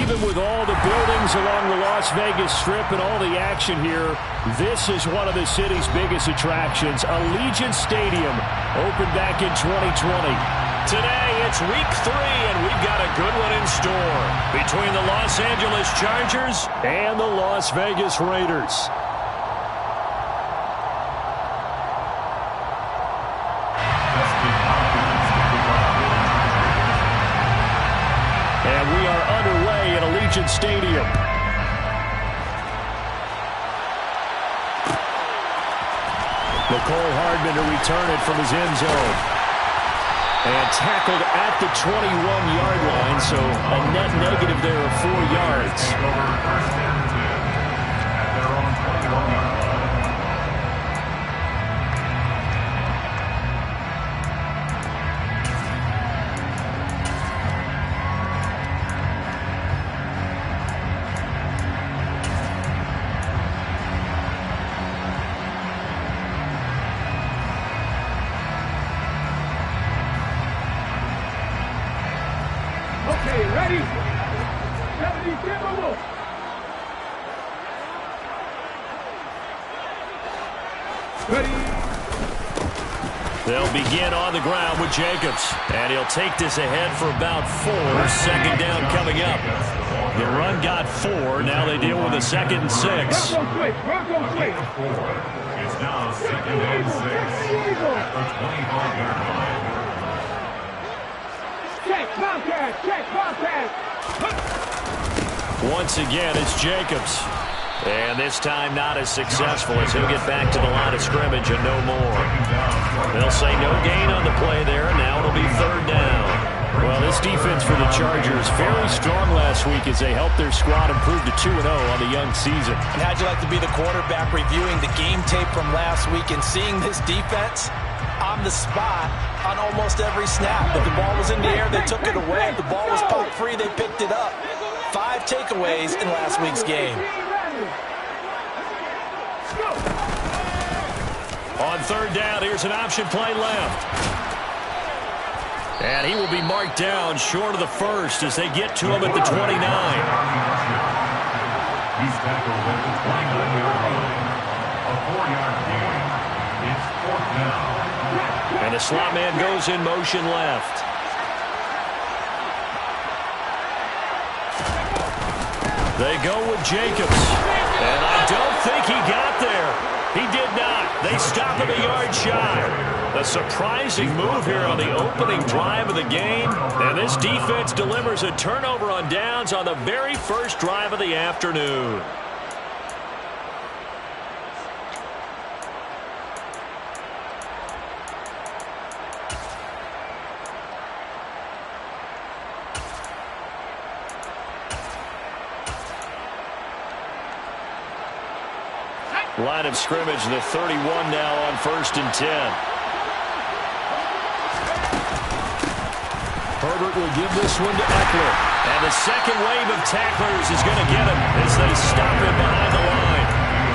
even with all the buildings along the Las Vegas Strip and all the action here, this is one of the city's biggest attractions. Allegiant Stadium opened back in 2020. Today, it's week 3, and we've got a good one in store between the Los Angeles Chargers and the Las Vegas Raiders. And we are underway at Allegiant Stadium. Nicole Hardman to return it from his end zone. And tackled at the 21-yard line, so a net negative there of 4 yards. They'll begin on the ground with Jacobs. And he'll take this ahead for about 4. Second down coming up. The run got 4. Now they deal with a 2nd and 6. It's now 2nd and 6 at the 25-yard line. Check contact. Once again, it's Jacobs. And this time not as successful as he'll get back to the line of scrimmage and no more. They'll say no gain on the play there. Now it'll be 3rd down. Well, this defense for the Chargers fairly strong last week as they helped their squad improve to 2-0 on the young season. And how'd you like to be the quarterback reviewing the game tape from last week and seeing this defense on the spot on almost every snap? If the ball was in the air, they took it away. If the ball was pop free, they picked it up. 5 takeaways in last week's game. On 3rd down, here's an option play left. And he will be marked down short of the 1st as they get to him at the 29. He's tackled at the 29-yard line. A 4-yard gain. It's 4th down. And the slot man goes in motion left. They go with Jacobs. And I don't think he got there. He did not. They stop him a yard shy. A surprising move here on the opening drive of the game. And this defense delivers a turnover on downs on the very first drive of the afternoon. Line of scrimmage, the 31 now on 1st and 10. Herbert will give this one to Eckler. And the second wave of tacklers is going to get him as they stop him behind the line.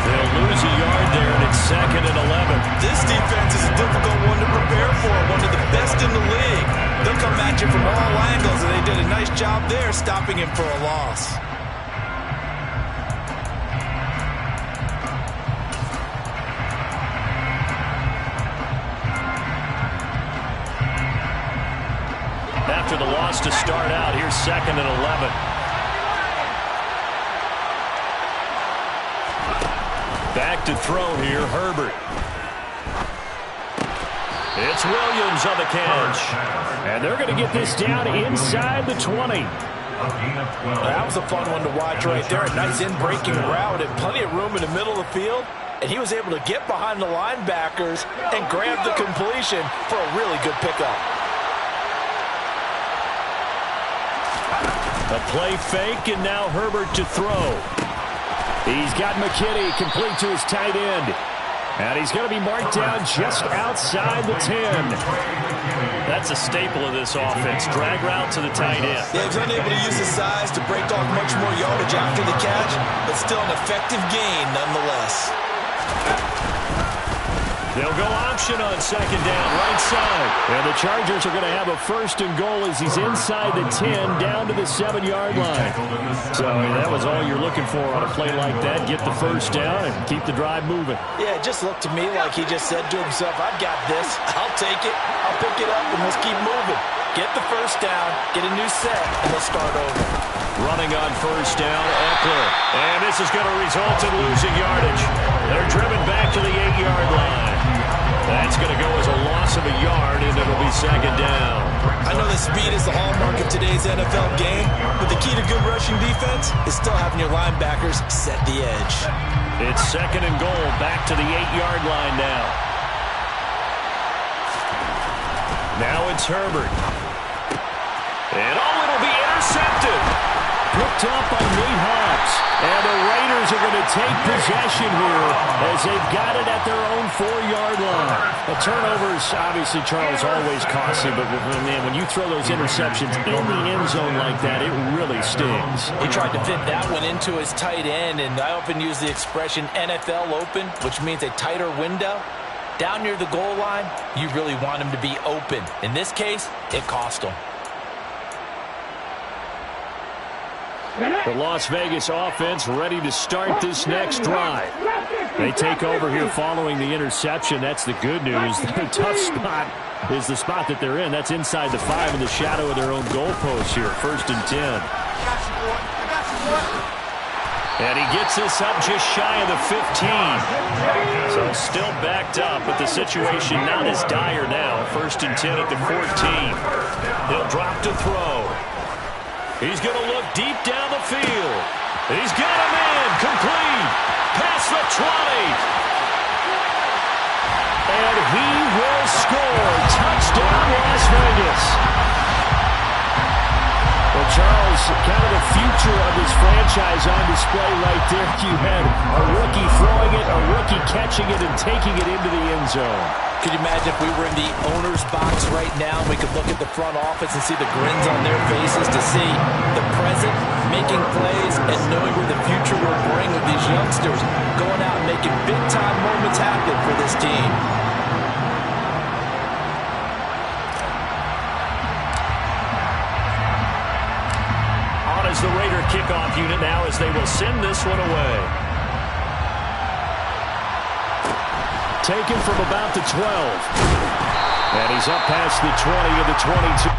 They'll lose a yard there, and it's 2nd and 11. This defense is a difficult one to prepare for, one of the best in the league. They'll come at you from all angles, and they did a nice job there stopping him for a loss. After the loss to start out, here's 2nd and 11. Back to throw here, Herbert. It's Williams on the catch. And they're going to get this down inside the 20. That was a fun one to watch right there. A nice in-breaking route and plenty of room in the middle of the field. And he was able to get behind the linebackers and grab the completion for a really good pickup. A play fake, and now Herbert to throw. He's got McKinney complete to his tight end. And he's going to be marked down just outside the 10. That's a staple of this offense. Drag route to the tight end. Yeah, he's unable to use his size to break off much more yardage after the catch, but still an effective gain nonetheless. They'll go option on second down, right side. And the Chargers are going to have a first and goal as he's inside the 10, down to the 7-yard line. So that was all you're looking for on a play like that. Get the first down and keep the drive moving. Yeah, it just looked to me like he just said to himself, I've got this. I'll take it. I'll pick it up, and let's keep moving. Get the first down, get a new set, and let's start over. Running on first down, Eckler. And this is going to result in losing yardage. They're driven back to the 8-yard line. That's going to go as a loss of a yard, and it'll be second down. I know that speed is the hallmark of today's NFL game, but the key to good rushing defense is still having your linebackers set the edge. It's second and goal, back to the 8-yard line now. Now it's Herbert. And it'll be intercepted. Picked up by Nate Hobbs. And the Raiders are going to take possession here as they've got it at their own 4-yard line. The turnovers, obviously, Charles, always costly, but man, when you throw those interceptions in the end zone like that, it really stings. He tried to fit that one into his tight end, and I often use the expression NFL open, which means a tighter window. Down near the goal line, you really want him to be open. In this case, it cost him. The Las Vegas offense ready to start this next drive. They take over here following the interception. That's the good news. The tough spot is the spot that they're in. That's inside the 5 in the shadow of their own goalpost here. First and 10. And he gets this up just shy of the 15. So still backed up, but the situation not as dire now. First and 10 at the 14. He'll drop to throw. He's going to look deep down the field. He's got a man complete. Past the 20. And he will score. Touchdown, Las Vegas. Well, Charles, kind of the future of this franchise on display right there. You had a rookie throwing it, a rookie catching it, and taking it into the end zone. Could you imagine if we were in the owner's box right now, we could look at the front office and see the grins on their faces to see the present, making plays, and knowing where the future will bring with these youngsters going out and making big-time moments happen for this team. On as the Raider kickoff unit now as they will send this one away. Taken from about the 12. And he's up past the 20 of the 22.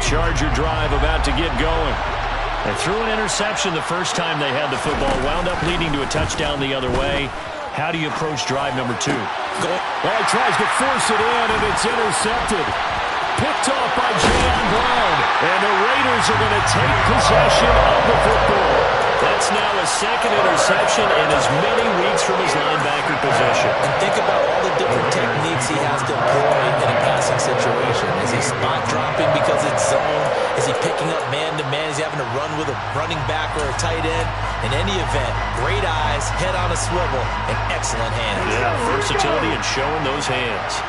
Charger drive about to get going. They threw an interception the first time they had the football, wound up leading to a touchdown the other way. How do you approach drive number 2? Well, he tries to force it in, and it's intercepted. Picked off by Jayon Brown. And the Raiders are going to take possession of the football. That's now his second interception in as many weeks from his linebacker position. And think about all the different techniques he has to employ in a passing situation. Is he spot dropping because it's zone? Is he picking up man-to-man? Is he having to run with a running back or a tight end? In any event, great eyes, head on a swivel, and excellent hands. Yeah, versatility and showing those hands.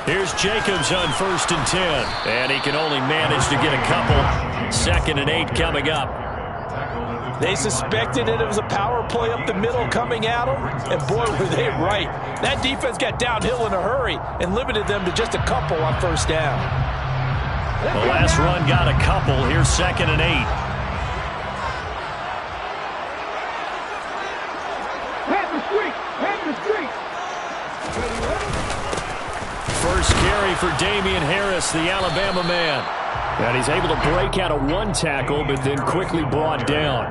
Here's Jacobs on first and 10. And he can only manage to get a couple. Second and 8 coming up. They suspected it was a power play up the middle coming at them. And boy, were they right. That defense got downhill in a hurry and limited them to just a couple on first down. The last run got a couple. Here's second and 8. first carry for Damian Harris, the Alabama man. And he's able to break out of one tackle, but then quickly brought down.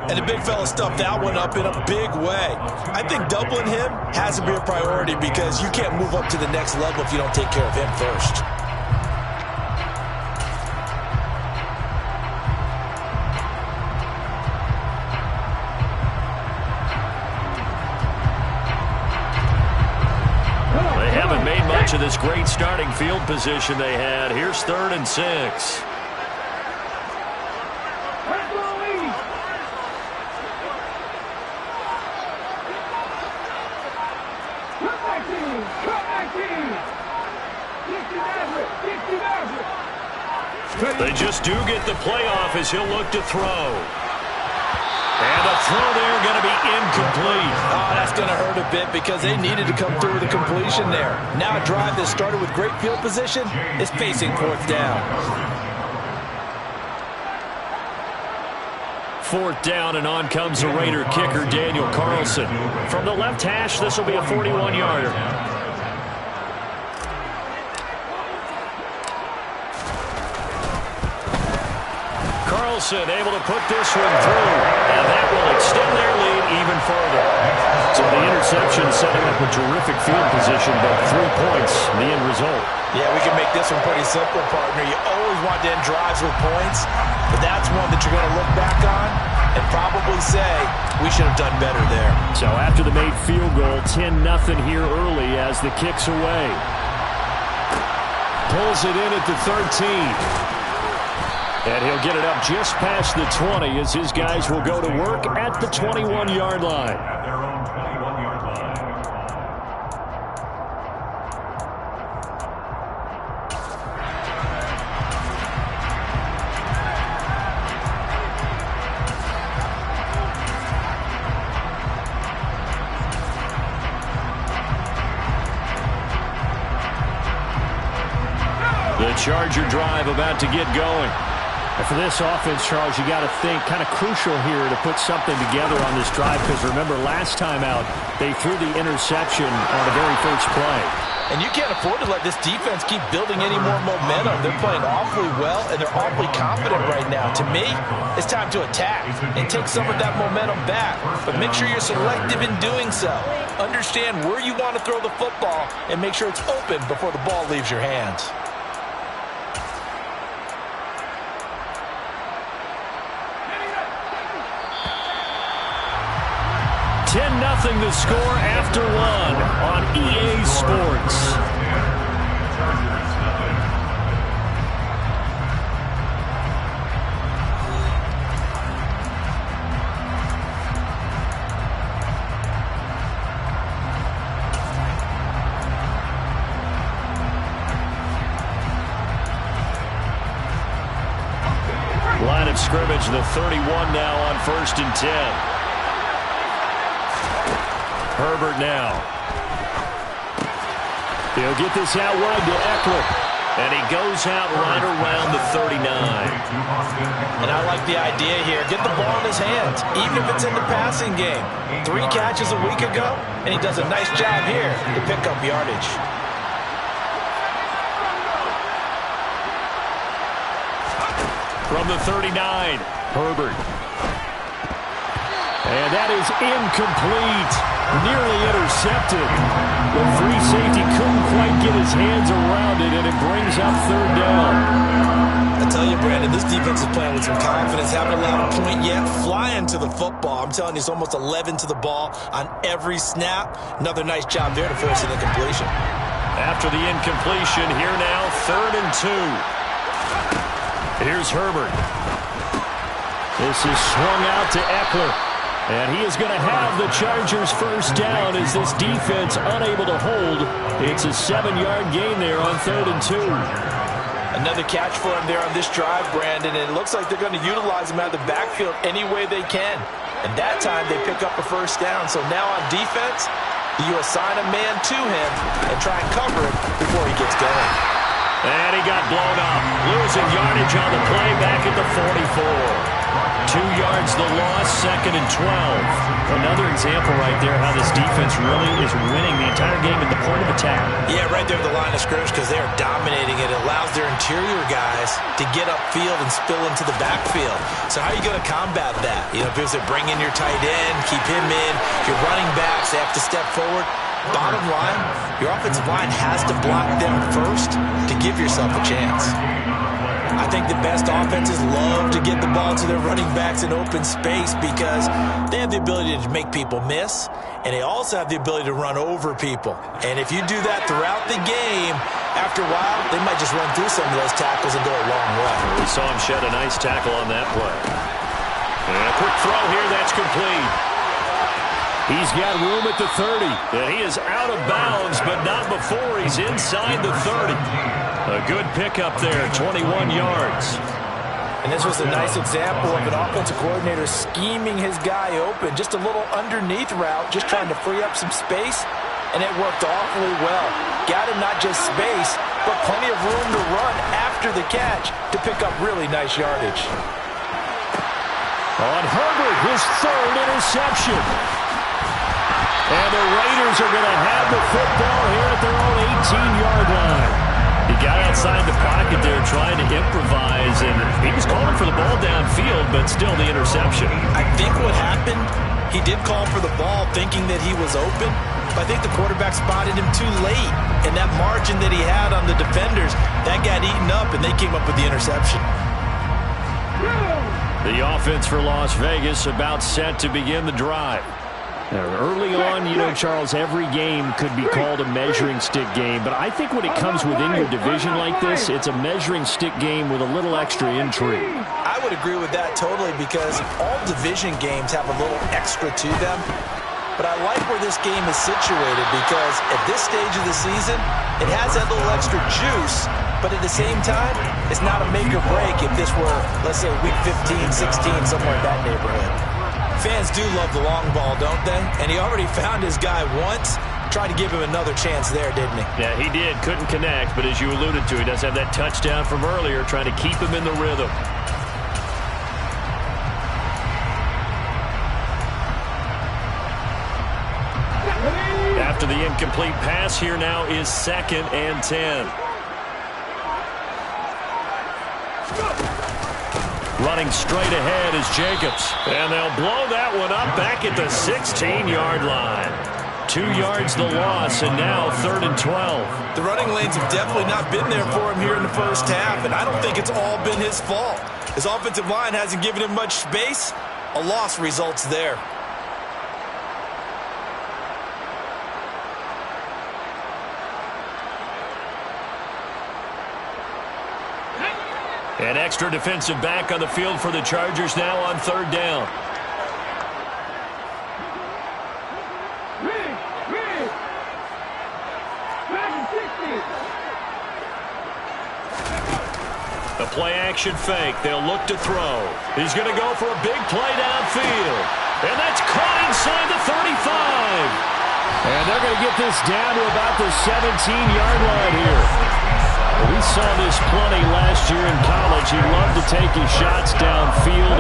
And the big fella stuffed that one up in a big way. I think doubling him has to be a priority because you can't move up to the next level if you don't take care of him first. They haven't made much of this great starting field position they had. Here's 3rd and 6. They just do get the playoff as he'll look to throw. And the throw there going to be incomplete. Oh, that's going to hurt a bit because they needed to come through with a completion there. Now a drive that started with great field position is facing 4th down. 4th down, and on comes the Raider kicker, Daniel Carlson. From the left hash, this will be a 41-yarder. Carlson able to put this one through, and that will extend their lead even further. So the interception setting up a terrific field position, but 3 points, the end result. Yeah, we can make this one pretty simple, partner. You always want to end drives with points, but that's one that you're going to look back on and probably say, we should have done better there. So after the made field goal, 10-0 here early as the kick's away. Pulls it in at the 13. And he'll get it up just past the 20 as his guys will go to work at the 21-yard line. At their own 21-yard line. The Charger drive about to get going. And for this offense, Charles, you got to think kind of crucial here to put something together on this drive because remember last time out they threw the interception on the very first play. And you can't afford to let this defense keep building any more momentum. They're playing awfully well, and they're awfully confident right now. To me, it's time to attack and take some of that momentum back. But make sure you're selective in doing so. Understand where you want to throw the football and make sure it's open before the ball leaves your hands. 10-0 the score after 1 on EA Sports. Line of scrimmage, the 31 now on 1st and 10. Herbert now. He'll get this out wide to Eckler. And he goes out right around the 39. And I like the idea here. Get the ball in his hands, even if it's in the passing game. 3 catches a week ago, and he does a nice job here to pick up yardage. From the 39, Herbert. And that is incomplete. Nearly intercepted. The free safety couldn't quite get his hands around it, and it brings up 3rd down. I tell you, Brandon, this defense is playing with some confidence. Haven't allowed a point yet. Flying to the football. I'm telling you, it's almost 11 to the ball on every snap. Another nice job there to force an incompletion. After the incompletion, here now, 3rd and 2. Here's Herbert. This is swung out to Eckler. And he is going to have the Chargers first down as this defense unable to hold. It's a 7-yard gain there on 3rd and 2. Another catch for him there on this drive, Brandon, and it looks like they're going to utilize him out of the backfield any way they can. And that time they pick up a first down. So now on defense, you assign a man to him and try and cover him before he gets going. And he got blown up. Losing yardage on the play back at the 44. 2 yards the loss, 2nd and 12. Another example right there how this defense really is winning the entire game at the point of attack. Yeah, right there at the line of scrimmage because they are dominating it. It allows their interior guys to get upfield and spill into the backfield. So how are you going to combat that? You know, because they bring in your tight end, keep him in. Your running backs, they have to step forward. Bottom line, your offensive line has to block them first to give yourself a chance. I think the best offenses love to get the ball to their running backs in open space because they have the ability to make people miss, and they also have the ability to run over people. And if you do that throughout the game, after a while, they might just run through some of those tackles and go a long way. We saw him shed a nice tackle on that play. And a quick throw here, that's complete. He's got room at the 30. And he is out of bounds, but not before he's inside the 30. A good pickup there, 21 yards. And this was a nice example of an offensive coordinator scheming his guy open. Just a little underneath route, just trying to free up some space, and it worked awfully well. Got him not just space, but plenty of room to run after the catch to pick up really nice yardage. On Herbert, his 3rd interception. And the Raiders are going to have the football here at their own 18-yard line. He got outside the pocket there trying to improvise, and he was calling for the ball downfield, but still the interception. I think what happened, he did call for the ball thinking that he was open, but I think the quarterback spotted him too late. And that margin that he had on the defenders, that got eaten up, and they came up with the interception. The offense for Las Vegas about set to begin the drive. Now, early on, you know, Charles, every game could be called a measuring stick game, but I think when it comes within your division like this, it's a measuring stick game with a little extra intrigue. I would agree with that totally because all division games have a little extra to them, but I like where this game is situated because at this stage of the season, it has that little extra juice, but at the same time, it's not a make or break if this were, let's say, week 15, 16, somewhere in that neighborhood. Fans do love the long ball, don't they? And he already found his guy once. Tried to give him another chance there, didn't he? Yeah, he did. Couldn't connect, but as you alluded to, he does have that touchdown from earlier, trying to keep him in the rhythm. After the incomplete pass, here now is 2nd and 10. Running straight ahead is Jacobs. And they'll blow that one up back at the 16-yard line. 2 yards the loss, and now 3rd and 12. The running lanes have definitely not been there for him here in the first half, and I don't think it's all been his fault. His offensive line hasn't given him much space. A loss results there. An extra defensive back on the field for the Chargers now on 3rd down. The play-action fake. They'll look to throw. He's going to go for a big play downfield. And that's caught inside the 35. And they're going to get this down to about the 17-yard line here. We saw this plenty last year in college. He loved to take his shots downfield,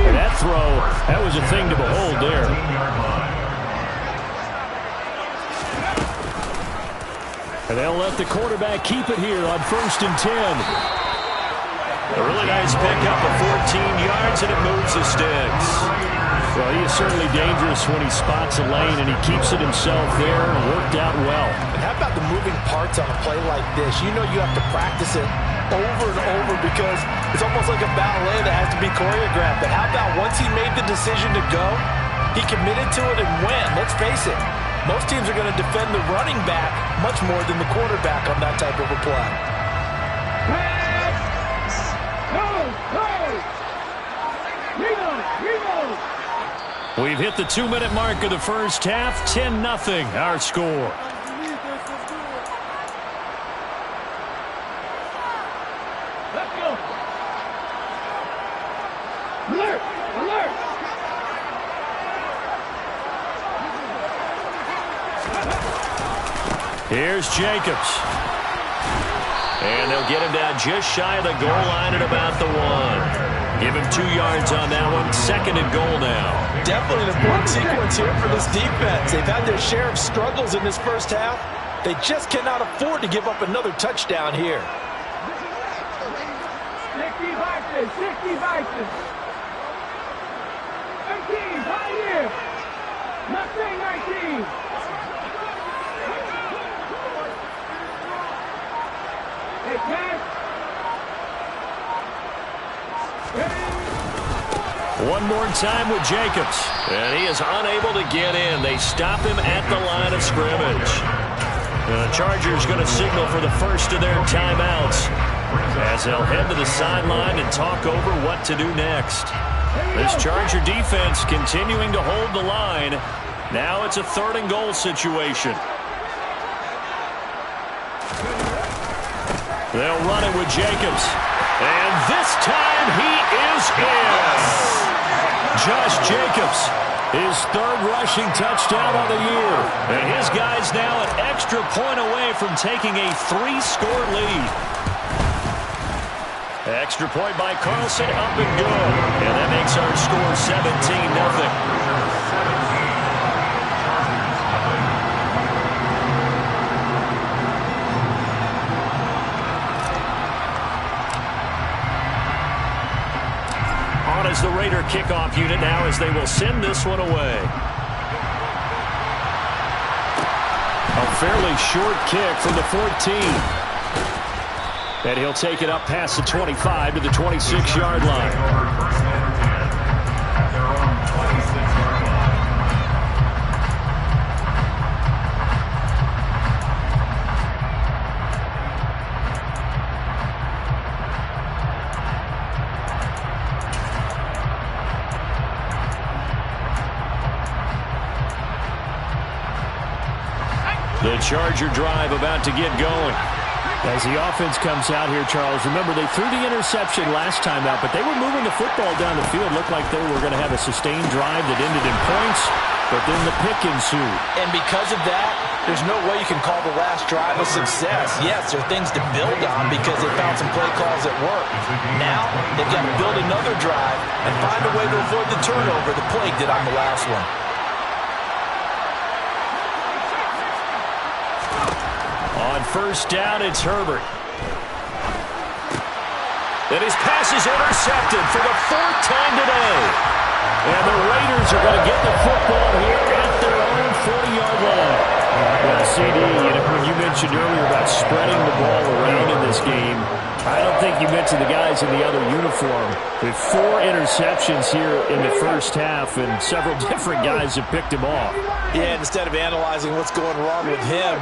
and that throw, that was a thing to behold there. And they'll let the quarterback keep it here on 1st and 10. A really nice pickup of 14 yards, and it moves the sticks. Well, he is certainly dangerous when he spots a lane, and he keeps it himself there, and worked out well. And how about the moving parts on a play like this? You know you have to practice it over and over because it's almost like a ballet that has to be choreographed. But how about once he made the decision to go, he committed to it and went. Let's face it, most teams are going to defend the running back much more than the quarterback on that type of a play. We've hit the 2-minute mark of the first half. 10-0 our score. Let's go. Alert! Alert! Here's Jacobs. And they'll get him down just shy of the goal line at about the 1. Give him 2 yards on that one. 2nd and goal now. Definitely an important sequence here for this defense. They've had their share of struggles in this first half. They just cannot afford to give up another touchdown here. 60 Vikings, 60 Vikings. 18, Pioneer. Mustang 19. Hey, Cash. One more time with Jacobs. And he is unable to get in. They stop him at the line of scrimmage. The Chargers going to signal for the first of their timeouts as they'll head to the sideline and talk over what to do next. This Charger defense continuing to hold the line. Now it's a 3rd and goal situation. They'll run it with Jacobs. And this time he is in. Josh Jacobs, his 3rd rushing touchdown of the year. And his guys now an extra point away from taking a 3-score lead. Extra point by Carlson, up and good. And that makes our score 17-0. As the Raider kickoff unit now as they will send this one away. A fairly short kick from the 14. And he'll take it up past the 25 to the 26-yard line. The Charger drive about to get going. As the offense comes out here, Charles, remember they threw the interception last time out, but they were moving the football down the field. Looked like they were going to have a sustained drive that ended in points, but then the pick ensued. And because of that, there's no way you can call the last drive a success. Yes, there are things to build on because they found some play calls that work. Now, they've got to build another drive and find a way to avoid the turnover the plague did on the last one. On 1st down, it's Herbert. And his pass is intercepted for the 4th time today. And the Raiders are going to get the football here at their own 40-yard line. Well, CD, when you mentioned earlier about spreading the ball around in this game, I don't think you mentioned the guys in the other uniform. With 4 interceptions here in the first half, and several different guys have picked him off. Yeah, instead of analyzing what's going wrong with him,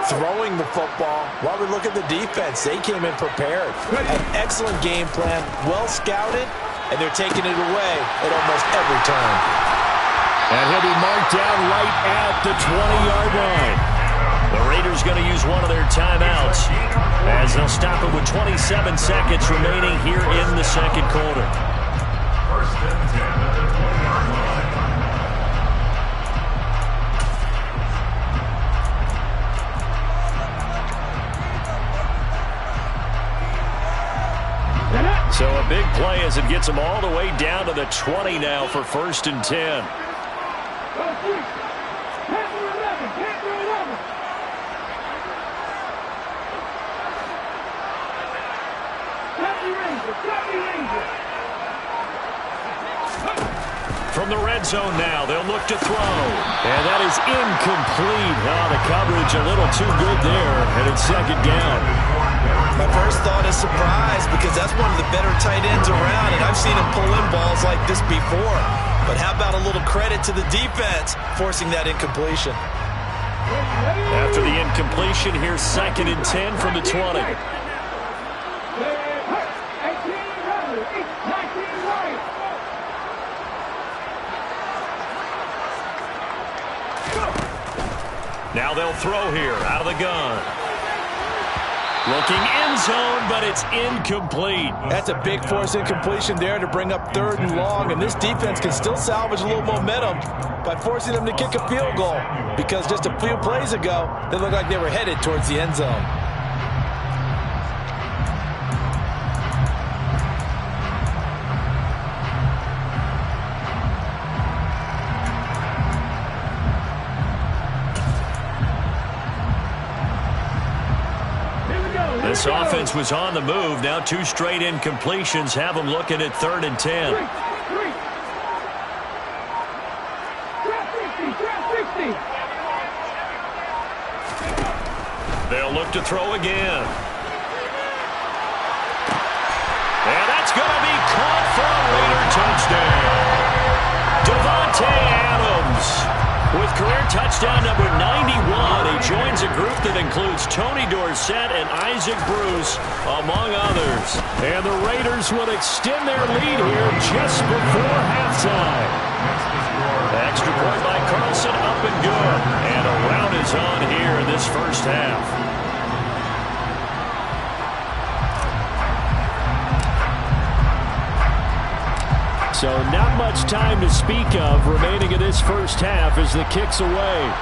throwing the football, while we look at the defense, they came in prepared. An excellent game plan, well scouted, and they're taking it away at almost every turn. And he'll be marked down right at the 20-yard line. The Raiders going to use one of their timeouts as they'll stop it with 27 seconds remaining here in the 2nd quarter. 1st and 10 at the 20-yard line. So a big play as it gets them all the way down to the 20 now for 1st and 10. From the red zone now, they'll look to throw. And that is incomplete. Oh, the coverage a little too good there, and it's 2nd down. My first thought is surprise because that's one of the better tight ends around, and I've seen him pull in balls like this before. But how about a little credit to the defense forcing that incompletion? After the incompletion, here's 2nd and 10 from the 20. Now they'll throw here out of the gun. Looking end zone, but it's incomplete. That's a big force incompletion there to bring up 3rd and long, and this defense can still salvage a little momentum by forcing them to kick a field goal because just a few plays ago, they looked like they were headed towards the end zone. This offense was on the move. Now 2 straight incompletions have them looking at 3rd and 10. They'll look to throw again. And that's going to be caught for a Raider touchdown. Devontae Adams with career touchdown number 91. He joins a group that includes Tony Dorsett and Isaac Bruce, among others. And the Raiders would extend their lead here just before halftime. Extra point by Carlson, up and good. And a rout is on here in this first half. So not much time to speak of remaining in this first half as the kick's away.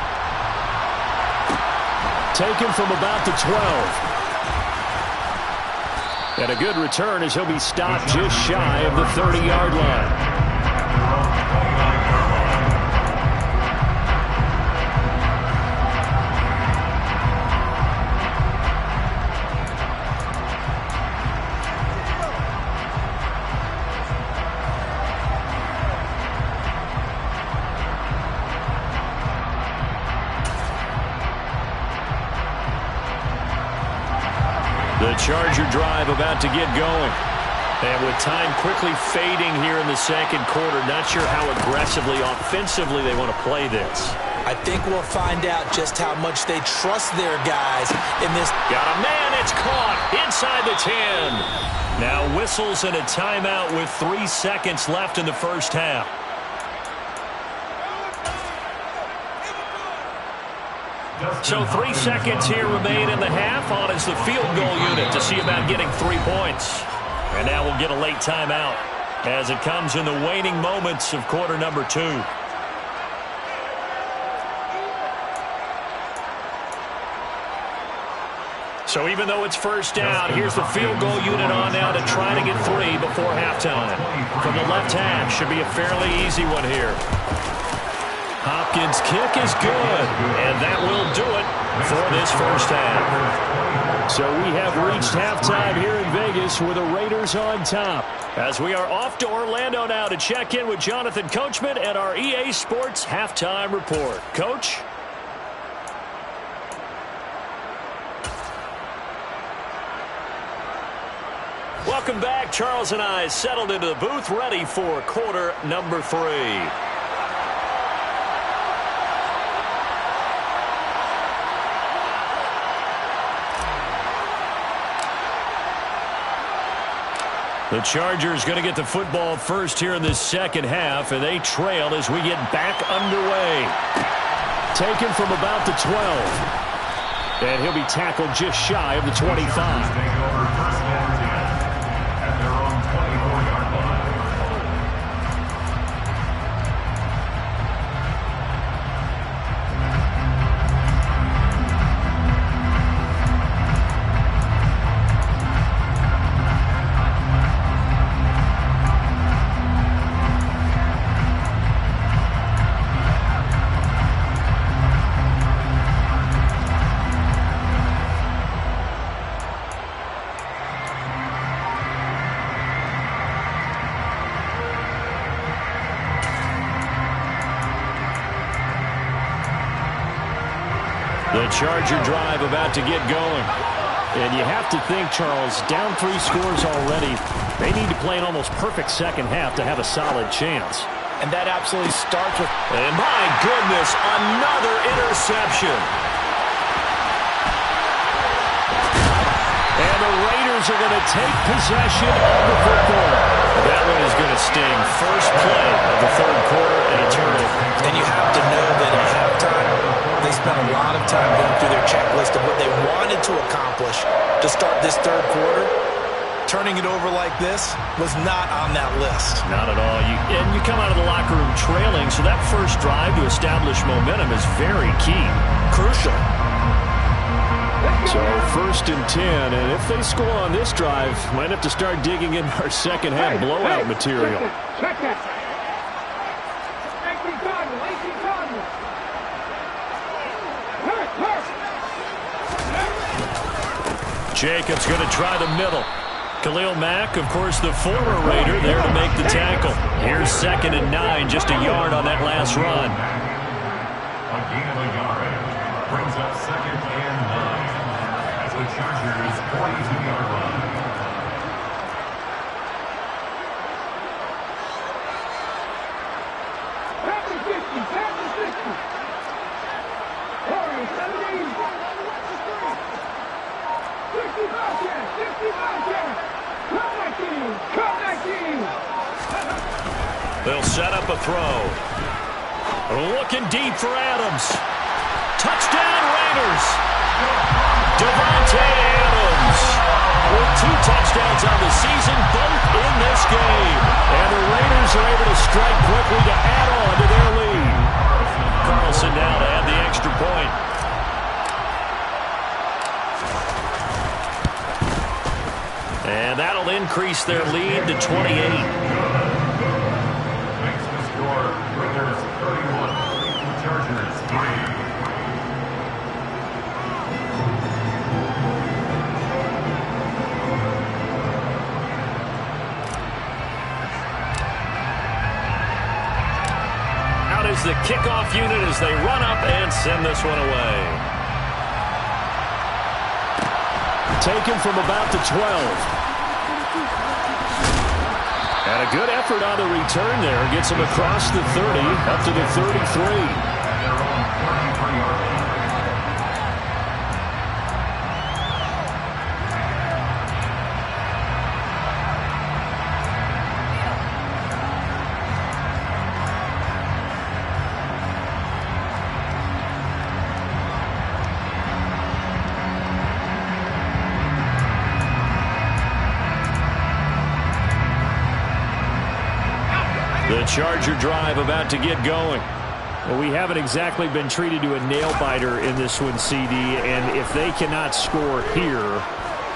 Taken from about the 12. And a good return as he'll be stopped just shy of the 30-yard line. The Charger drive about to get going. And with time quickly fading here in the second quarter, not sure how aggressively, offensively they want to play this. I think we'll find out just how much they trust their guys in this. Got a man, it's caught inside the 10. Now whistles and a timeout with 3 seconds left in the first half. So 3 seconds here remain in the half. On is the field goal unit to see about getting 3 points. And now we'll get a late timeout as it comes in the waning moments of quarter number 2. So even though it's first down, here's the field goal unit on now to try to get 3 before halftime. From the left hash, should be a fairly easy one here. Hopkins' kick is good, and that will do it for this first half. So we have reached halftime here in Vegas with the Raiders on top. As we are off to Orlando now to check in with Jonathan Coachman and our EA Sports Halftime Report. Coach? Welcome back. Charles and I settled into the booth ready for quarter number 3. The Chargers going to get the football first here in this second half, and they trail as we get back underway. Taken from about the 12. And he'll be tackled just shy of the 25. The Charger drive about to get going. And you have to think, Charles, down 3 scores already. They need to play an almost perfect second half to have a solid chance. And that absolutely starts with... And my goodness, another interception. And the Raiders are going to take possession of the football. That one is going to sting. First play of the third quarter and a turnover. And you have to know that at halftime, they spent a lot of time going through their checklist of what they wanted to accomplish to start this third quarter. Turning it over like this was not on that list. Not at all. And you come out of the locker room trailing, so that first drive to establish momentum is very key. Crucial. So first and 10, and if they score on this drive, might have to start digging in our second half blowout material. Check that. 18 Cardinals, 18 Cardinals. Jacobs going to try the middle. Khalil Mack, of course, the former Raider, there to make the tackle. Here's 2nd and 9, just a yard on that last run. A gain of a yard brings up 2nd and 9 as the Chargers 42-yard line. They'll set up a throw. Looking deep for Adams. Touchdown Raiders. Devontae Adams with 2 touchdowns on the season, both in this game. And the Raiders are able to strike quickly to add on to their lead. Carlson now to add the extra point. And that'll increase their lead to 28. Raiders 31, Chargers 3. Out is the kickoff unit as they run up and send this one away. Taken from about the 12. And a good effort on the return there. Gets him across the 30, up to the 33. The Charger drive about to get going. Well, we haven't exactly been treated to a nail-biter in this one, CD, and if they cannot score here,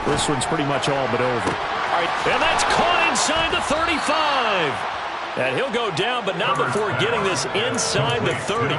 this one's pretty much all but over. All right, and that's caught inside the 35. And he'll go down, but not before getting this inside the 30.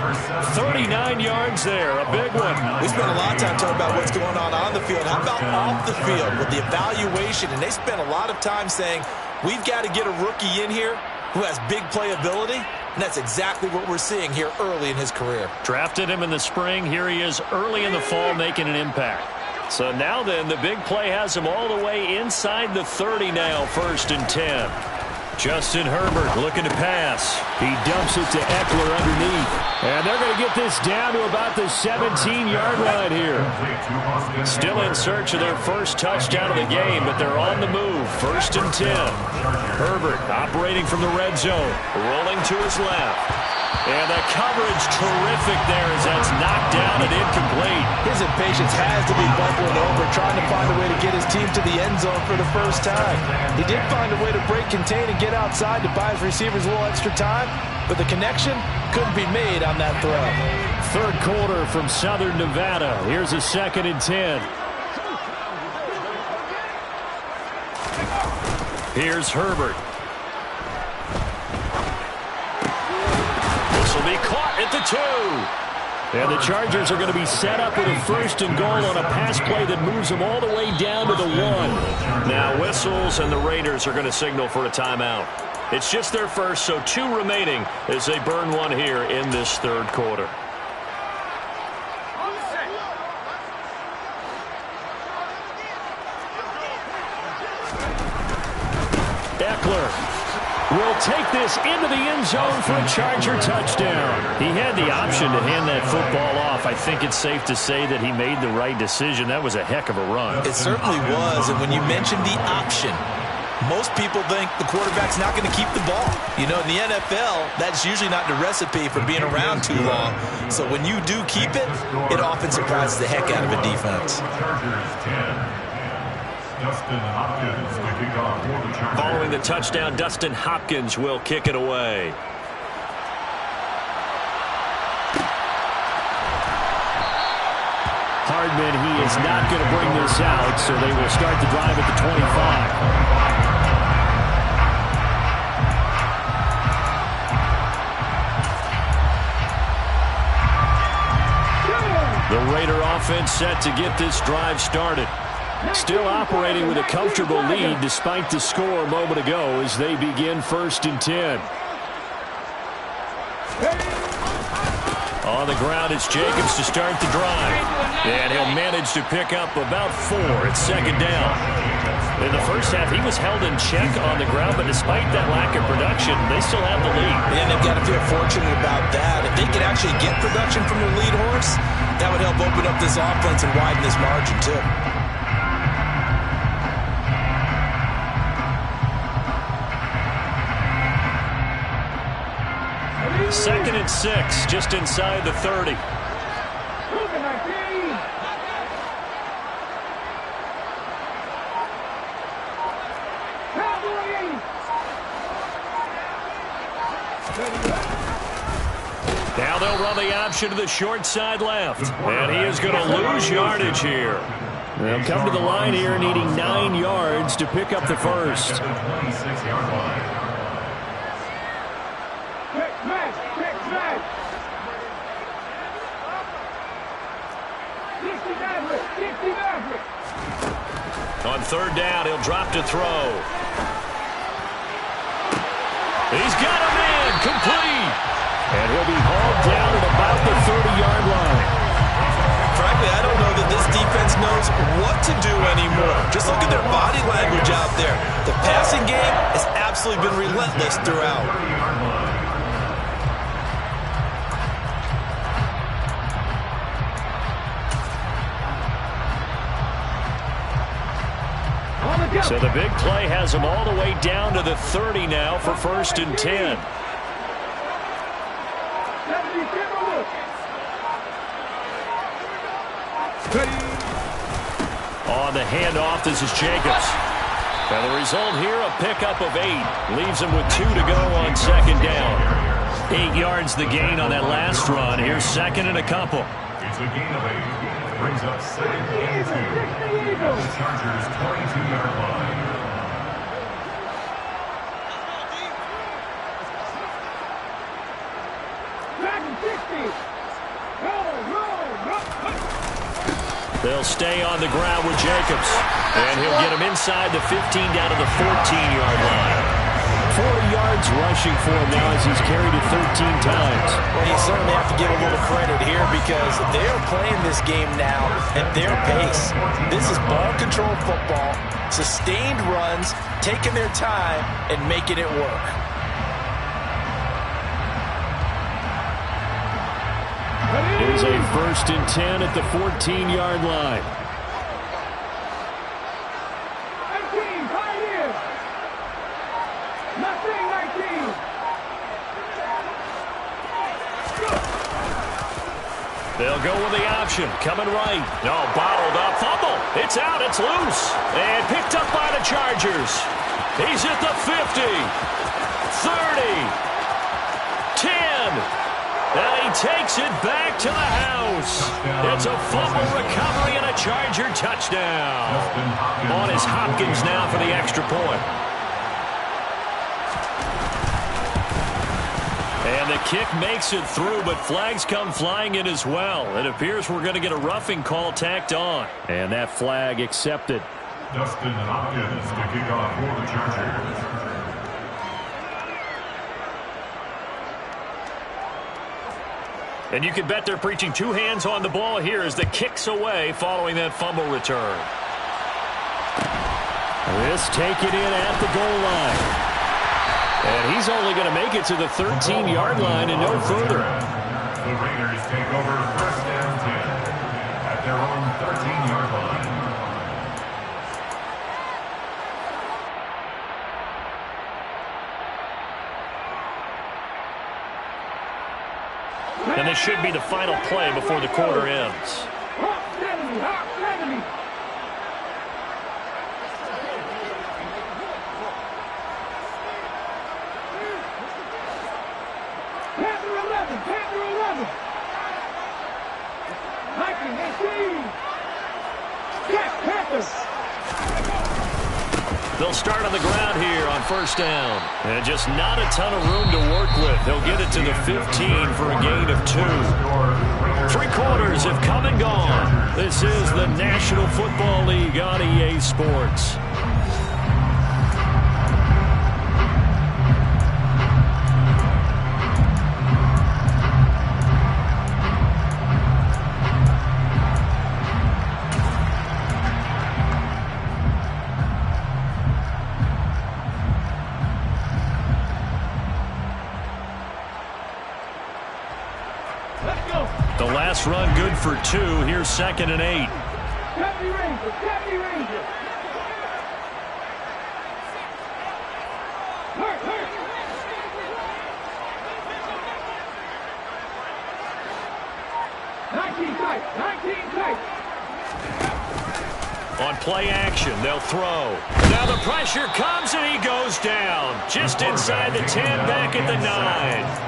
39 yards there, a big one. We spent a lot of time talking about what's going on the field. How about off the field with the evaluation? And they spent a lot of time saying, we've got to get a rookie in here who has big playability, and that's exactly what we're seeing here early in his career. Drafted him in the spring. Here he is early in the fall making an impact. So now then, the big play has him all the way inside the 30 now, 1st and 10. Justin Herbert looking to pass. He dumps it to Eckler underneath. And they're going to get this down to about the 17-yard line here. Still in search of their first touchdown of the game, but they're on the move. 1st and 10. Herbert operating from the red zone. Rolling to his left. And the coverage terrific there as that's knocked down and incomplete. His impatience has to be bubbling over, trying to find a way to get his team to the end zone for the first time. He did find a way to break, contain, and get outside to buy his receivers a little extra time, but the connection couldn't be made on that throw. 3rd quarter from Southern Nevada. Here's a 2nd and 10. Here's Herbert. Will be caught at the 2. And the Chargers are going to be set up with a 1st and goal on a pass play that moves them all the way down to the 1. Now whistles, and the Raiders are going to signal for a timeout. It's just their first, so 2 remaining as they burn one here in this 3rd quarter. Eckler will take this into the end zone for a Charger touchdown. He had the option to hand that football off. I think it's safe to say that he made the right decision. That was a heck of a run. It certainly was, and when you mentioned the option, most people think the quarterback's not going to keep the ball. You know, in the NFL, that's usually not the recipe for being around too long. So when you do keep it, it often surprises the heck out of a defense. Following the touchdown, Dustin Hopkins will kick it away. Hardman, he is not going to bring this out, so they will start the drive at the 25. The Raider offense set to get this drive started. Still operating with a comfortable lead despite the score a moment ago as they begin 1st and 10. On the ground, it's Jacobs to start the drive. And he'll manage to pick up about 4 at 2nd down. In the first half, he was held in check on the ground, but despite that lack of production, they still have the lead. And they've got to feel fortunate about that. If they could actually get production from their lead horse, that would help open up this offense and widen this margin, too. 2nd and 6, just inside the 30. Now they'll run the option to the short side left. And he is going to lose yardage here. They'll come to the line here needing 9 yards to pick up the first. On 3rd down, he'll drop to throw. He's got him in, complete. And he'll be hauled down at about the 30-yard line. Frankly, I don't know that this defense knows what to do anymore. Just look at their body language out there. The passing game has absolutely been relentless throughout. So the big play has them all the way down to the 30 now for 1st and 10. On the handoff, this is Jacobs. And the result here, a pickup of 8. Leaves him with 2 to go on 2nd down. 8 yards the gain on that last run. Here's 2nd and a couple. It's a gain of 8. Brings up 2nd and 2. At the Chargers' 22-yard line. They'll stay on the ground with Jacobs. And he'll get him inside the 15 down to the 14-yard line. 40 yards rushing for him now as he's carried it 13 times. Well, you certainly have to give a little credit here because they're playing this game now at their pace. This is ball control football, sustained runs, taking their time, and making it work. Here's a 1st and 10 at the 14-yard line. They'll go with the option. Coming right. No, bottled up. Fumble. It's out. It's loose. And picked up by the Chargers. He's at the 50. 30. 10. And he takes it back to the house. It's a fumble recovery and a Charger touchdown. On is Hopkins now for the extra point. And the kick makes it through, but flags come flying in as well. It appears we're going to get a roughing call tacked on. And that flag accepted. Dustin Hopkins to kick off for the Chargers. And you can bet they're preaching 2 hands on the ball here as the kick's away following that fumble return. This taken in at the goal line. And he's only going to make it to the 13-yard line and no further. The Raiders take over 1st and 10 at their own 13-yard line. And this should be the final play before the quarter ends. They'll start on the ground here on first down. And just not a ton of room to work with. They'll get it to the 15 for a gain of 2. 3 quarters have come and gone. This is the National Football League on EA Sports. The last run good for 2. Here's 2nd and 8. Deputy Ranger, Deputy Ranger. Hurt. 19 tight, 19 tight. On play action, they'll throw. Now the pressure comes and he goes down. Just inside the 10, back at the 9.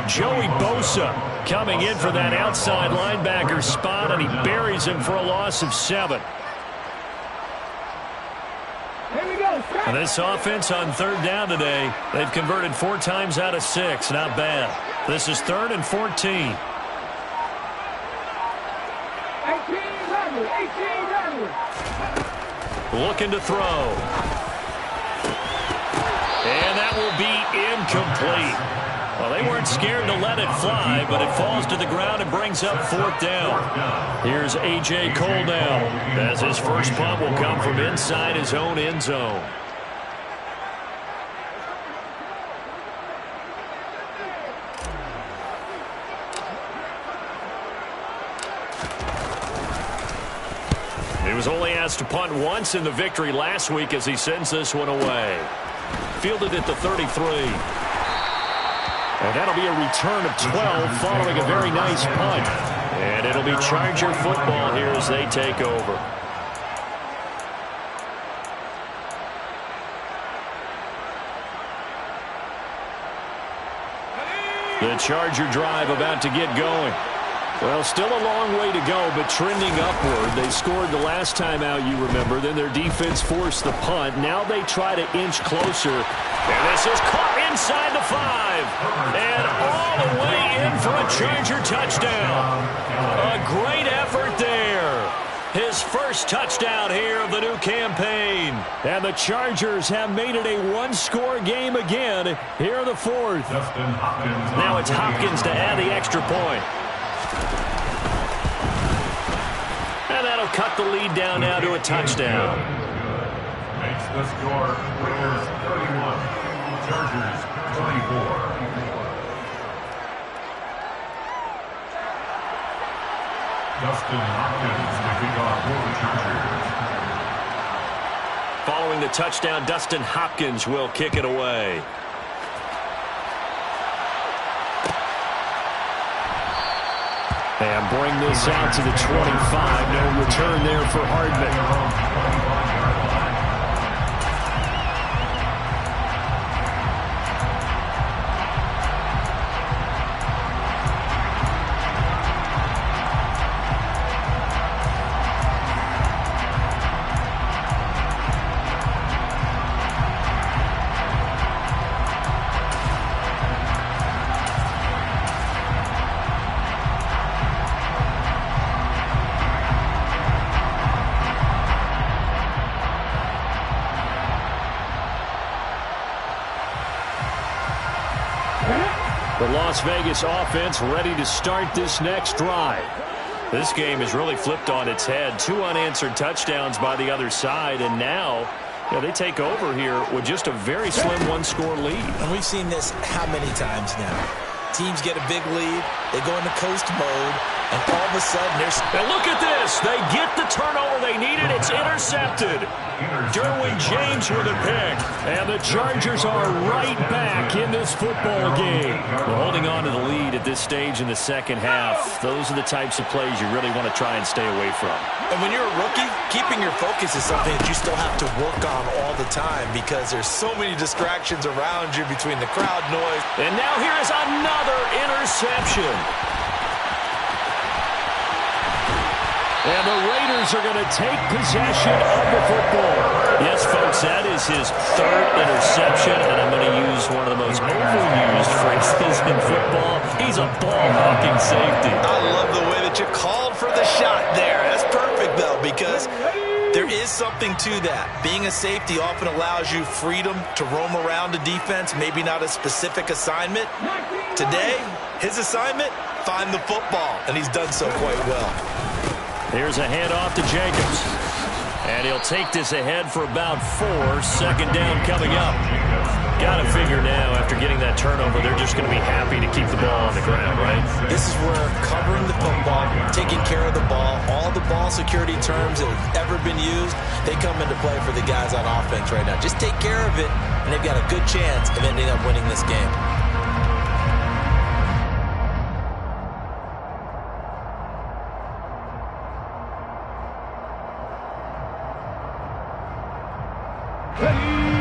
Joey Bosa coming in for that outside linebacker spot, and he buries him for a loss of 7. Here we go. And this offense on 3rd down today, they've converted 4 times out of 6. Not bad. This is 3rd and 14. 18 level. Looking to throw. And that will be incomplete. Well, they weren't scared to let it fly, but it falls to the ground and brings up 4th down. Here's A.J. Cole now, as his first punt will come from inside his own end zone. He was only asked to punt once in the victory last week as he sends this one away. Fielded at the 33. And that'll be a return of 12 following a very nice punt. And it'll be Charger football here as they take over. The Charger drive about to get going. Well, still a long way to go, but trending upward. They scored the last time out, you remember. Then their defense forced the punt. Now they try to inch closer. And this is caught inside the 5. And all the way in for a Charger touchdown. A great effort there. His first touchdown here of the new campaign. And the Chargers have made it a 1-score game again here in the 4th. Now it's Hopkins to add the extra point. And that'll cut the lead down now to a touchdown. Makes the score Raiders 31, Chargers 24. Dustin Hopkins to kick off for the Chargers. Following the touchdown, Dustin Hopkins will kick it away. And bring this out to the 25. No return there for Hardman. The Las Vegas offense ready to start this next drive. This game is really flipped on its head. 2 unanswered touchdowns by the other side, and now they take over here with just a very slim 1-score lead. And we've seen this how many times now? Teams get a big lead, they go into coast mode, and all of a sudden there's... And look at this. They get the turnover they needed. It's intercepted. Derwin James with a pick. And the Chargers are right back in this football game. We're holding on to the lead at this stage in the second half. Those are the types of plays you really want to try and stay away from. And when you're a rookie, keeping your focus is something that you still have to work on all the time because there's so many distractions around you between the crowd noise. And now here is another interception. And the Raiders are going to take possession of the football. Yes, folks, that is his third interception, and I'm going to use one of the most overused phrases in football. He's a ball-hawking safety. I love the way that you called for the shot there. That's perfect, though, because there is something to that. Being a safety often allows you freedom to roam around the defense, maybe not a specific assignment. Today, his assignment, find the football, and he's done so quite well. Here's a handoff to Jacobs. And he'll take this ahead for about 4. Second down coming up. Got to figure now, after getting that turnover, they're just going to be happy to keep the ball on the ground, right? This is where covering the football, taking care of the ball, all the ball security terms that have ever been used, they come into play for the guys on offense right now. Just take care of it, and they've got a good chance of ending up winning this game.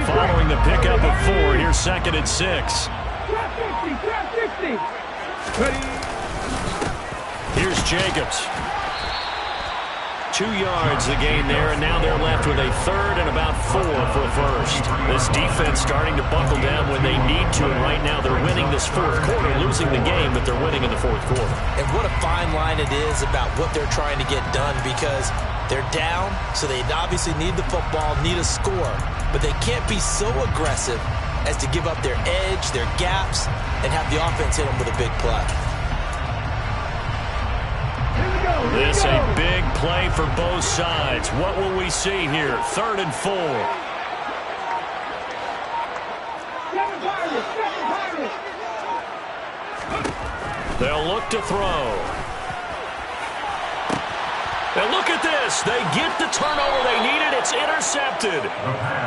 Following the pickup of 4, here's 2nd and 6. Trap 60. Ready. Here's Jacobs. 2 yards the gain there, and now they're left with a 3rd and about 4 for a first. This defense starting to buckle down when they need to, and right now they're winning this 4th quarter, losing the game, but they're winning in the 4th quarter. And what a fine line it is about what they're trying to get done, because they're down, so they obviously need the football, need a score, but they can't be so aggressive as to give up their edge, their gaps, and have the offense hit them with a big play. This a big play for both sides. What will we see here? 3rd and 4. They'll look to throw. And look at this. They get the turnover they needed. It's intercepted.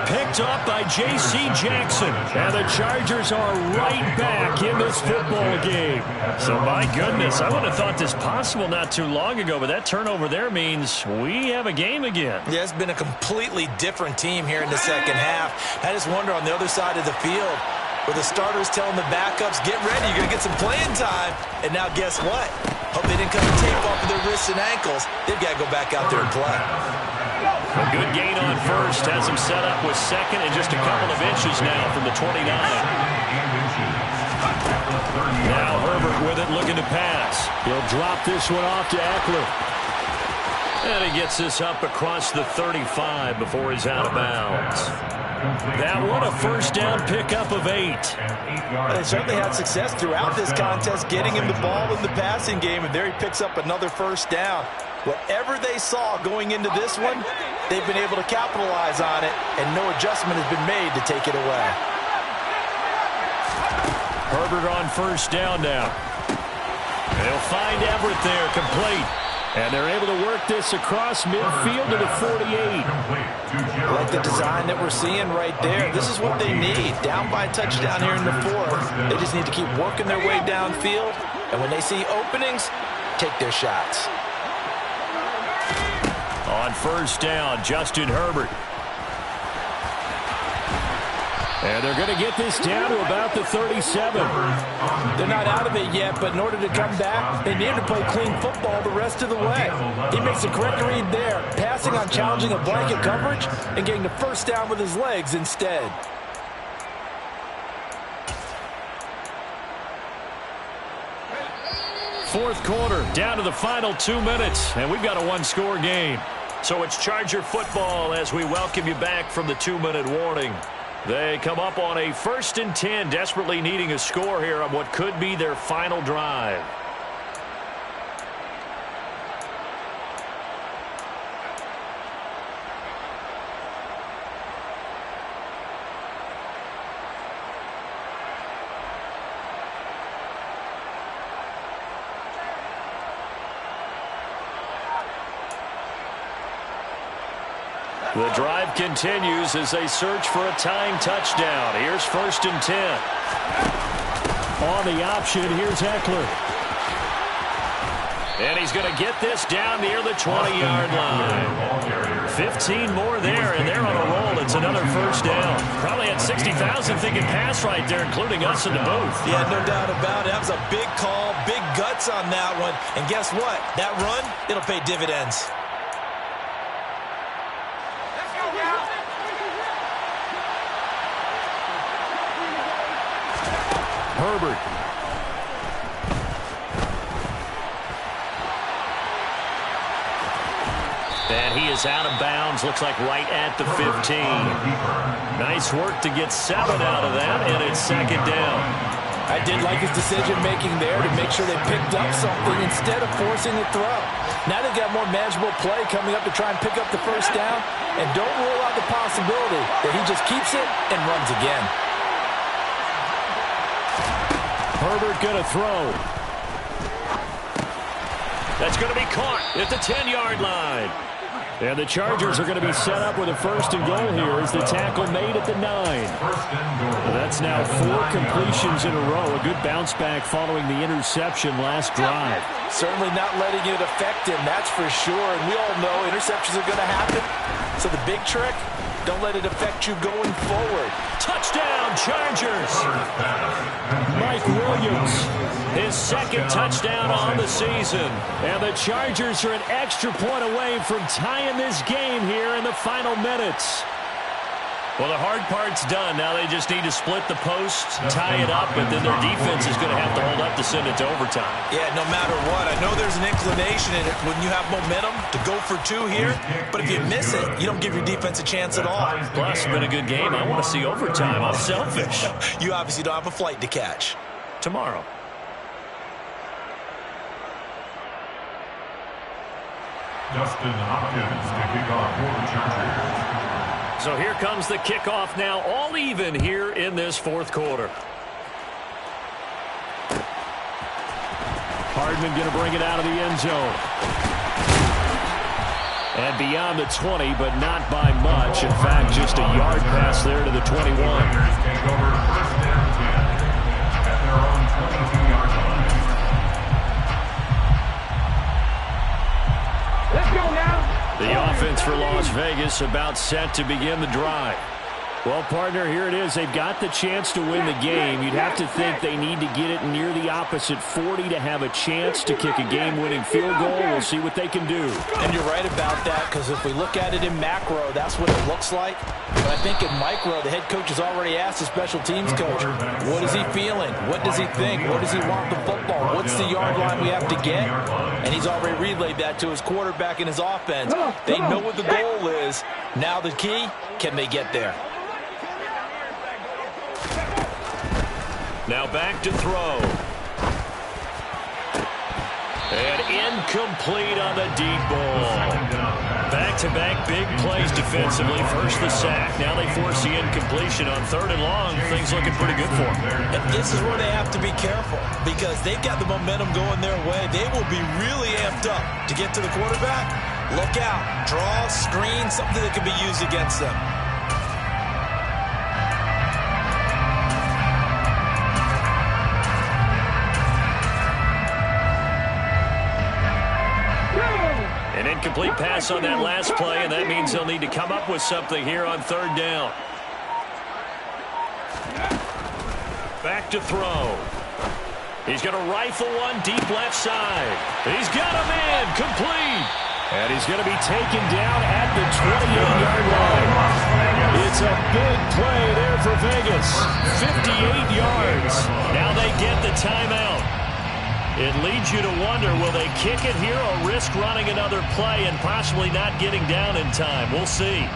Picked up by J.C. Jackson. And the Chargers are right back in this football game. So, my goodness, I would have thought this possible not too long ago, but that turnover there means we have a game again. Yeah, it's been a completely different team here in the second half. I just wonder on the other side of the field, where the starters telling the backups, get ready, you're going to get some playing time. And now guess what? Hope they didn't cut the tape off of their wrists and ankles. They've got to go back out there and play. A good gain on first. Has him set up with 2nd and just a couple of inches now from the 29. Now Herbert with it, looking to pass. He'll drop this one off to Eckler. And he gets this up across the 35 before he's out of bounds. That one a first down pickup of 8. They certainly had success throughout this contest, getting him the ball in the passing game, and there he picks up another first down. Whatever they saw going into this one, they've been able to capitalize on it, and no adjustment has been made to take it away. Herbert on first down now. They'll find Everett there, complete. And they're able to work this across midfield to the 48. I like the design that we're seeing right there. This is what they need. Down by a touchdown here in the 4th. They just need to keep working their way downfield. And when they see openings, take their shots. On first down, Justin Herbert. And they're going to get this down to about the 37. They're not out of it yet, but in order to come back, they need to play clean football the rest of the way. He makes the correct read there, passing on challenging a blanket coverage and getting the first down with his legs instead. Fourth quarter, down to the final 2 minutes, and we've got a one-score game. So it's Charger football as we welcome you back from the 2-minute warning. They come up on a 1st and 10, desperately needing a score here on what could be their final drive. The drive continues as they search for a tying touchdown. Here's 1st and 10. On the option, here's Eckler. And he's going to get this down near the 20-yard line. 15 more there, and they're on a roll. It's another first down. Probably had 60,000 thinking pass right there, including us in the booth. Yeah, no doubt about it. That was a big call, big guts on that one. And guess what? That run, it'll pay dividends. Herbert. And he is out of bounds, looks like right at the 15. Nice work to get 7 out of that, and it's second down. I did like his decision-making there to make sure they picked up something instead of forcing the throw. Now they've got more manageable play coming up to try and pick up the first down, and don't rule out the possibility that he just keeps it and runs again. Herbert going to throw. That's going to be caught at the 10-yard line. And the Chargers are going to be set up with a 1st and goal here as the tackle made at the 9. That's now 4 completions in a row. A good bounce back following the interception last drive. Certainly not letting it affect him, that's for sure. And we all know interceptions are going to happen. So the big trick, don't let it affect you going forward. Touchdown, Chargers. Mike Williams. His 2nd touchdown on the season. And the Chargers are an extra point away from tying this game here in the final minutes. Well, the hard part's done. Now they just need to split the post, tie it up, and then their defense is going to have to hold up to send it to overtime. Yeah, no matter what. I know there's an inclination in it when you have momentum to go for 2 here, but if you miss it, you don't give your defense a chance at all. Plus, it's been a good game. I want to see overtime. I'm selfish. You obviously don't have a flight to catch. Tomorrow. Justin Hopkins to kick off for the Chargers. So here comes the kickoff now, all even here in this 4th quarter. Hardman going to bring it out of the end zone. And beyond the 20, but not by much. In fact, just a yard pass there to the 21. Take over 1st and 10 at their own 22-yard line. Let's go now. The offense for Las Vegas about set to begin the drive. Well, partner, here it is. They've got the chance to win the game. You'd have to think they need to get it near the opposite 40 to have a chance to kick a game-winning field goal. We'll see what they can do. And you're right about that, because if we look at it in macro, that's what it looks like. But I think in micro, the head coach has already asked the special teams coach, what is he feeling? What does he think? Where does he want the football? What's the yard line we have to get? And he's already relayed that to his quarterback and his offense. They know what the goal is. Now the key, can they get there? Now back to throw. And incomplete on the deep ball. Back-to-back big plays defensively. First the sack. Now they force the incompletion on 3rd and long. Things looking pretty good for them. And this is where they have to be careful, because they've got the momentum going their way. They will be really amped up to get to the quarterback. Look out. Draw, screen, something that can be used against them. An incomplete pass on that last play, and that means they'll need to come up with something here on 3rd down. Back to throw. He's going to rifle one deep left side. He's got him in, complete. And he's going to be taken down at the 28-yard line. It's a big play there for Vegas. 58 yards. Now they get the timeout. It leads you to wonder, will they kick it here or risk running another play and possibly not getting down in time? We'll see.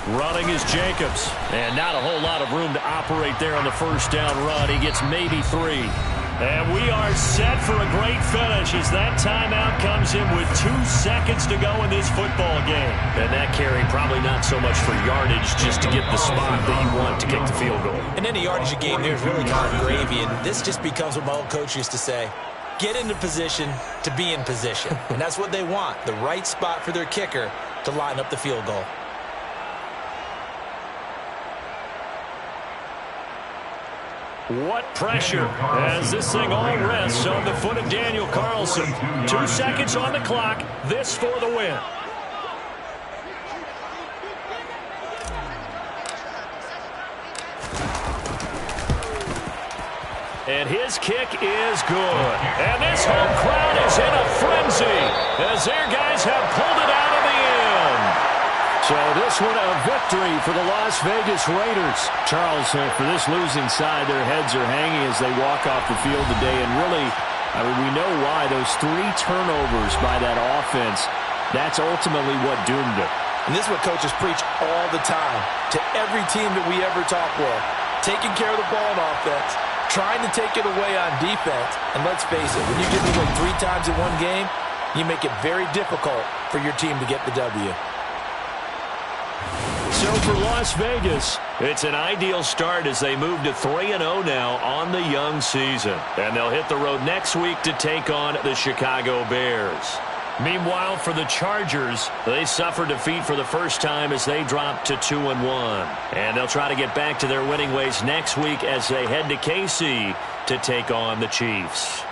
Running is Jacobs. And not a whole lot of room to operate there on the 1st down run. He gets maybe 3. And we are set for a great finish as that timeout comes in with 2 seconds to go in this football game. And that carry probably not so much for yardage, just to get the spot that you want to kick the field goal. And any yardage a game here is really kind of gravy, and this just becomes what my old coach used to say. Get into position to be in position. And that's what they want, the right spot for their kicker to line up the field goal. What pressure as this thing all rests on the foot of Daniel Carlson. 2 seconds on the clock. This for the win. And his kick is good. And this home crowd is in a frenzy as their guys have pulled it out of the end. So this one a victory for the Las Vegas Raiders. Charles, for this losing side, their heads are hanging as they walk off the field today. And really, I mean, we know why. Those 3 turnovers by that offense, that's ultimately what doomed them. And this is what coaches preach all the time to every team that we ever talk with. Taking care of the ball on offense, trying to take it away on defense. And let's face it, when you give it away 3 times in one game, you make it very difficult for your team to get the W. So for Las Vegas, it's an ideal start as they move to 3-0 now on the young season. And they'll hit the road next week to take on the Chicago Bears. Meanwhile, for the Chargers, they suffered defeat for the first time as they dropped to 2-1. And they'll try to get back to their winning ways next week as they head to KC to take on the Chiefs.